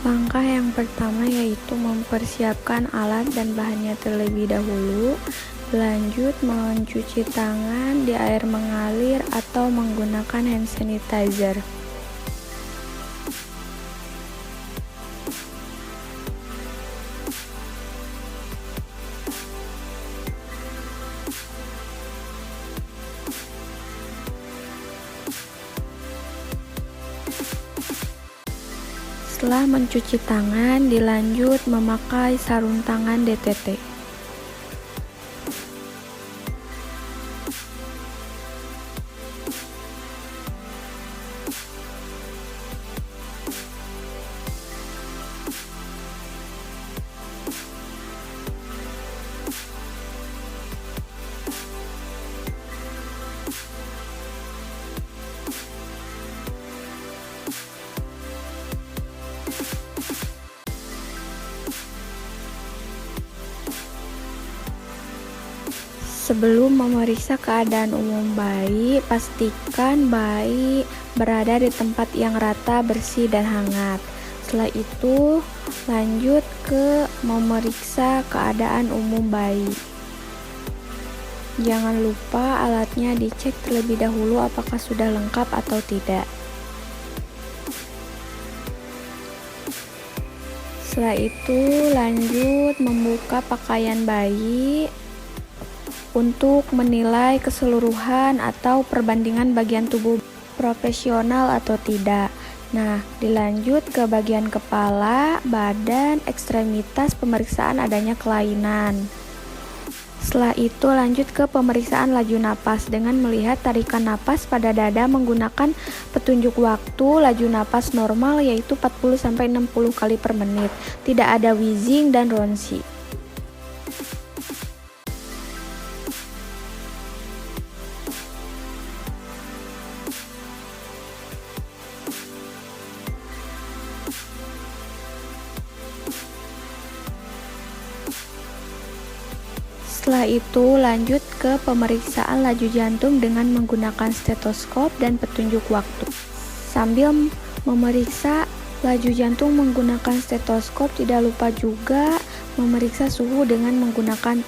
Langkah yang pertama yaitu mempersiapkan alat dan bahannya terlebih dahulu. Lanjut mencuci tangan di air mengalir atau menggunakan hand sanitizer. Setelah mencuci tangan, dilanjut memakai sarung tangan DTT. Sebelum memeriksa keadaan umum bayi, pastikan bayi berada di tempat yang rata, bersih, dan hangat. Setelah itu, lanjut ke memeriksa keadaan umum bayi. Jangan lupa alatnya dicek terlebih dahulu apakah sudah lengkap atau tidak. Setelah itu, lanjut membuka pakaian bayi untuk menilai keseluruhan atau perbandingan bagian tubuh profesional atau tidak. Nah, dilanjut ke bagian kepala, badan, ekstremitas, pemeriksaan adanya kelainan. Setelah itu lanjut ke pemeriksaan laju napas dengan melihat tarikan napas pada dada menggunakan petunjuk waktu laju napas normal yaitu 40-60 kali per menit. Tidak ada wheezing dan ronsi. Setelah itu lanjut ke pemeriksaan laju jantung dengan menggunakan stetoskop dan petunjuk waktu. Sambil memeriksa laju jantung menggunakan stetoskop, tidak lupa juga memeriksa suhu dengan menggunakan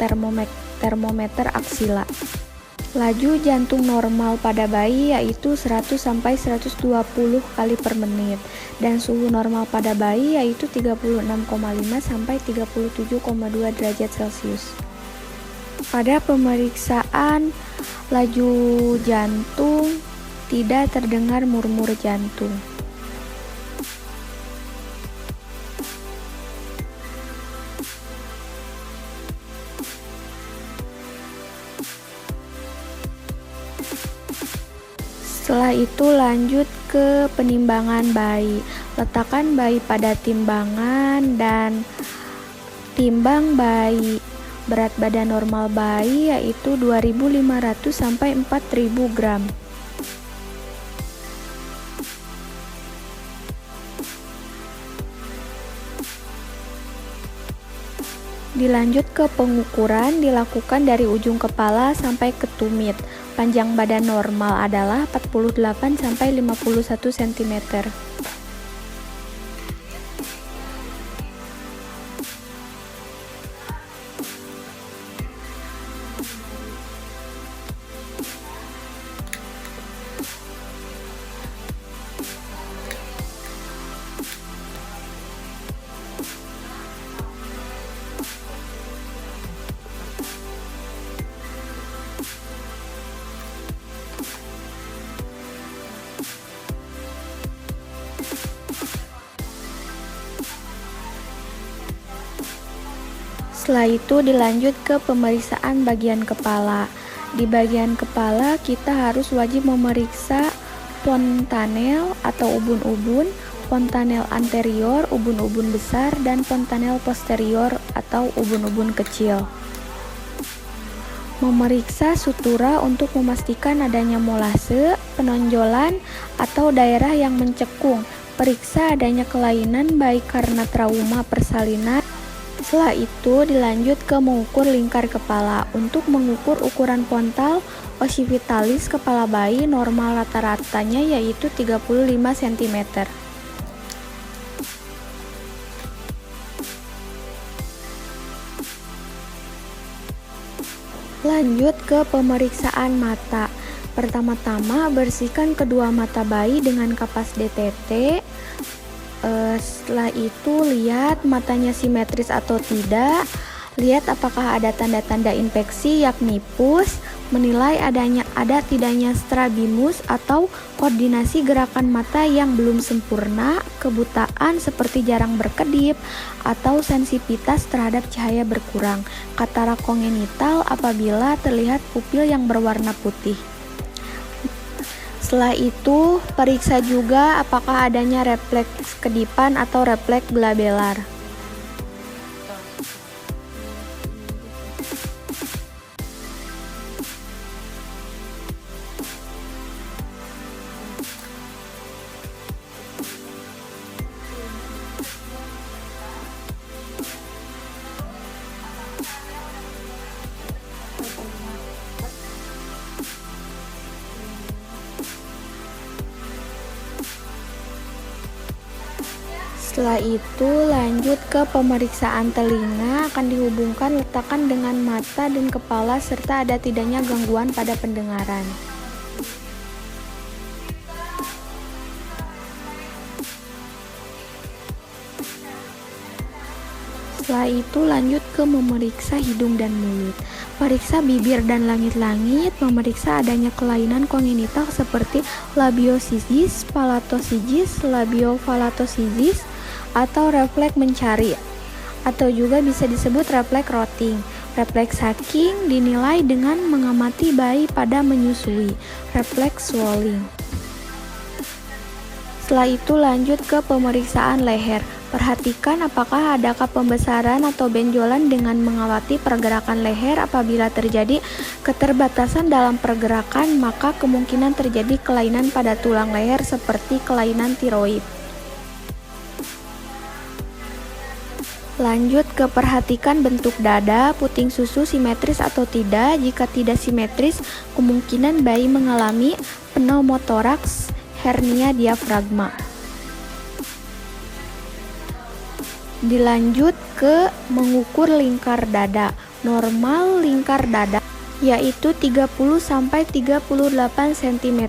termometer aksila. Laju jantung normal pada bayi yaitu 100-120 kali per menit dan suhu normal pada bayi yaitu 36,5-37,2 derajat Celcius. Pada pemeriksaan laju jantung tidak terdengar murmur jantung. Setelah itu lanjut ke penimbangan bayi. Letakkan bayi pada timbangan dan timbang bayi. Berat badan normal bayi yaitu 2.500 sampai 4.000 gram. Dilanjut ke pengukuran, dilakukan dari ujung kepala sampai ke tumit. Panjang badan normal adalah 48 sampai 51 cm. Setelah itu dilanjut ke pemeriksaan bagian kepala. Di bagian kepala kita harus wajib memeriksa fontanel atau ubun-ubun, fontanel anterior, ubun-ubun besar, dan fontanel posterior atau ubun-ubun kecil. Memeriksa sutura untuk memastikan adanya molase, penonjolan, atau daerah yang mencekung. Periksa adanya kelainan baik karena trauma persalinan. Setelah itu dilanjut ke mengukur lingkar kepala. Untuk mengukur ukuran frontal occipitalis kepala bayi normal rata-ratanya yaitu 35 cm. Lanjut ke pemeriksaan mata. Pertama-tama bersihkan kedua mata bayi dengan kapas DTT. Setelah itu lihat matanya simetris atau tidak. Lihat apakah ada tanda-tanda infeksi yakni pus. Menilai ada tidaknya strabimus atau koordinasi gerakan mata yang belum sempurna, kebutaan seperti jarang berkedip, atau sensitivitas terhadap cahaya berkurang. Katarak kongenital apabila terlihat pupil yang berwarna putih. Setelah itu, periksa juga apakah adanya refleks kedipan atau refleks glabelar. Setelah itu lanjut ke pemeriksaan telinga, akan dihubungkan letakkan dengan mata dan kepala serta ada tidaknya gangguan pada pendengaran. Setelah itu lanjut ke memeriksa hidung dan mulut. Periksa bibir dan langit-langit, memeriksa adanya kelainan kongenital seperti labiosisis, palatosisis, labiofalatosisis, atau refleks mencari, atau juga bisa disebut refleks rotting. Refleks sucking dinilai dengan mengamati bayi pada menyusui. Refleks swallowing. Setelah itu lanjut ke pemeriksaan leher. Perhatikan apakah adakah pembesaran atau benjolan dengan mengamati pergerakan leher. Apabila terjadi keterbatasan dalam pergerakan, maka kemungkinan terjadi kelainan pada tulang leher seperti kelainan tiroid. Lanjut ke perhatikan bentuk dada, puting susu simetris atau tidak. Jika tidak simetris, kemungkinan bayi mengalami pneumotoraks, hernia diafragma. Dilanjut ke mengukur lingkar dada. Normal lingkar dada yaitu 30-38 cm.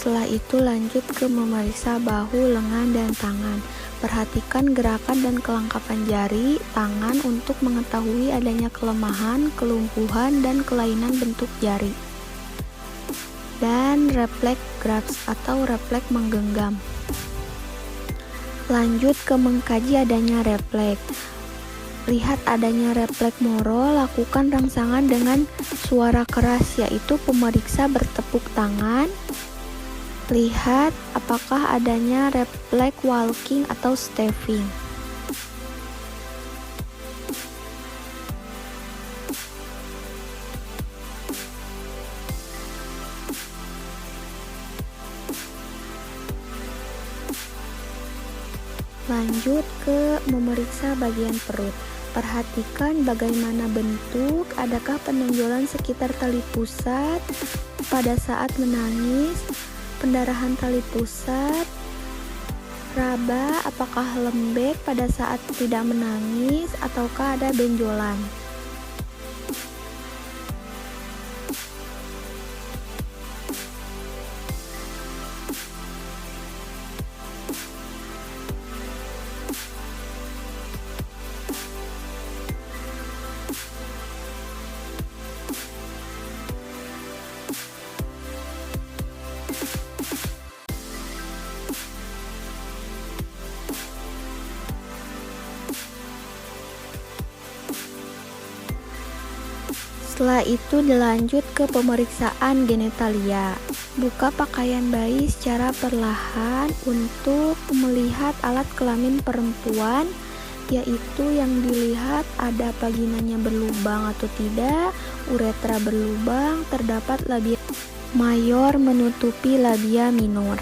Setelah itu lanjut ke memeriksa bahu, lengan, dan tangan. Perhatikan gerakan dan kelengkapan jari tangan untuk mengetahui adanya kelemahan, kelumpuhan, dan kelainan bentuk jari. Dan refleks grasp atau refleks menggenggam. Lanjut ke mengkaji adanya refleks. Lihat adanya refleks Moro, lakukan rangsangan dengan suara keras yaitu pemeriksa bertepuk tangan. Lihat apakah adanya refleks walking atau stepping. Lanjut ke memeriksa bagian perut. Perhatikan bagaimana bentuk, adakah penonjolan sekitar tali pusat pada saat menangis, pendarahan tali pusat, raba, apakah lembek pada saat tidak menangis, ataukah ada benjolan. Setelah itu dilanjut ke pemeriksaan genitalia. Buka pakaian bayi secara perlahan untuk melihat alat kelamin perempuan, yaitu yang dilihat ada vaginanya berlubang atau tidak, uretra berlubang, terdapat labia Mayor menutupi labia minor.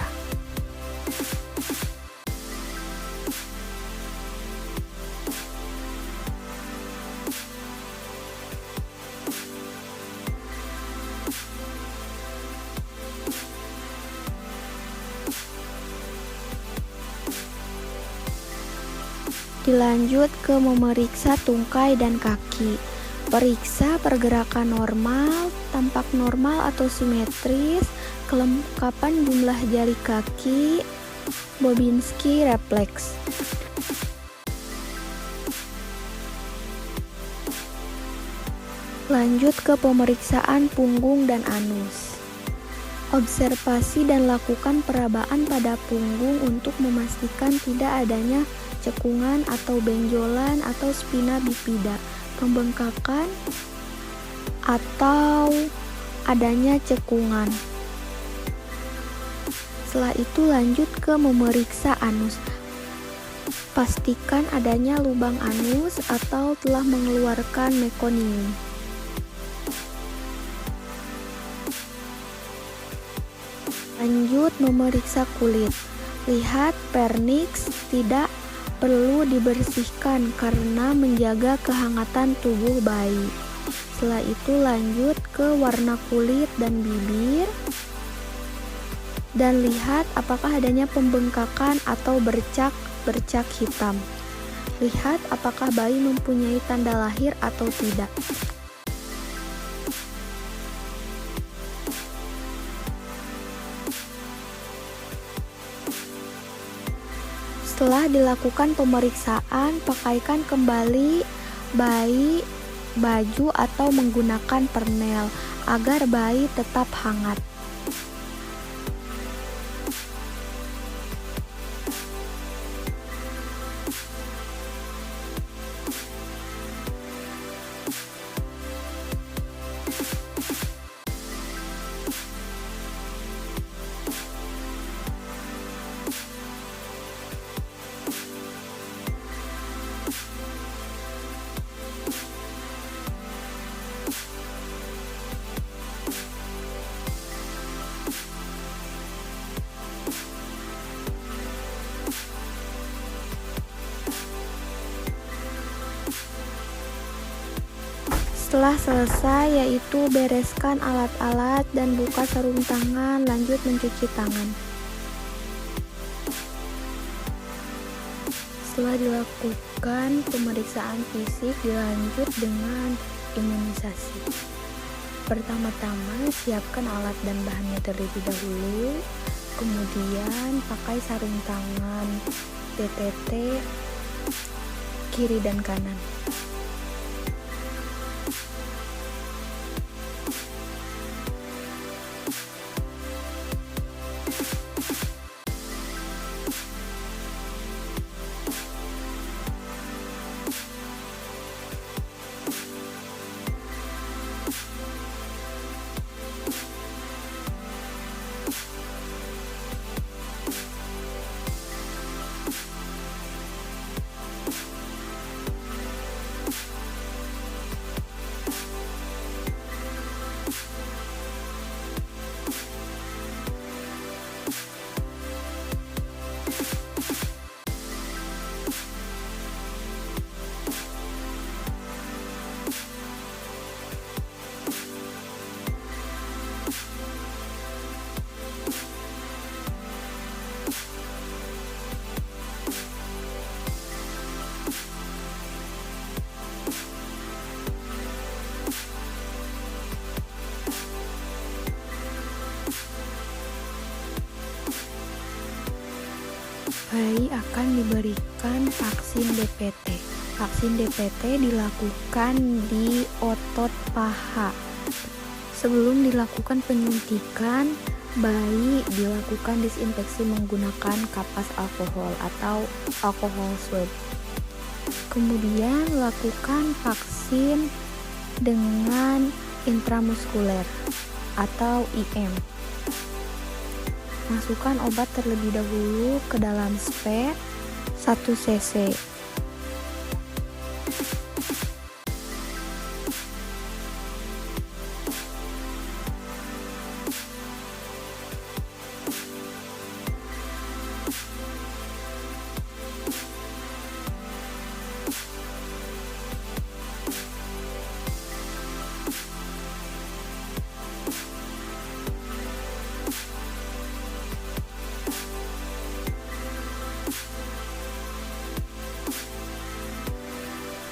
Dilanjut ke memeriksa tungkai dan kaki. Periksa pergerakan normal, tampak normal atau simetris, kelengkapan jumlah jari kaki, Bobinski reflex. Lanjut ke pemeriksaan punggung dan anus. Observasi dan lakukan perabaan pada punggung untuk memastikan tidak adanya cekungan atau benjolan atau spina bifida, pembengkakan atau adanya cekungan. Setelah itu lanjut ke memeriksa anus. Pastikan adanya lubang anus atau telah mengeluarkan mekonium. Lanjut memeriksa kulit. Lihat vernix tidak perlu dibersihkan karena menjaga kehangatan tubuh bayi. Setelah itu lanjut ke warna kulit dan bibir dan lihat apakah adanya pembengkakan atau bercak hitam. Lihat apakah bayi mempunyai tanda lahir atau tidak. Setelah dilakukan pemeriksaan, pakaikan kembali bayi baju atau menggunakan pernel agar bayi tetap hangat. Setelah selesai, yaitu bereskan alat-alat dan buka sarung tangan, lanjut mencuci tangan. Setelah dilakukan pemeriksaan fisik, dilanjut dengan imunisasi. Pertama-tama, siapkan alat dan bahannya terlebih dahulu, kemudian pakai sarung tangan TTT kiri dan kanan. Bayi akan diberikan vaksin DPT. Vaksin DPT dilakukan di otot paha. Sebelum dilakukan penyuntikan, bayi dilakukan disinfeksi menggunakan kapas alkohol atau alkohol swab. Kemudian lakukan vaksin dengan intramuskuler atau IM. Masukkan obat terlebih dahulu ke dalam spek 1 cc.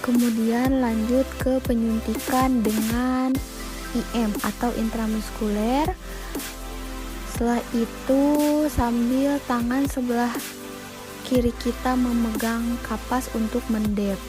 Kemudian lanjut ke penyuntikan dengan IM atau intramuskuler. Setelah itu sambil tangan sebelah kiri kita memegang kapas untuk mendep.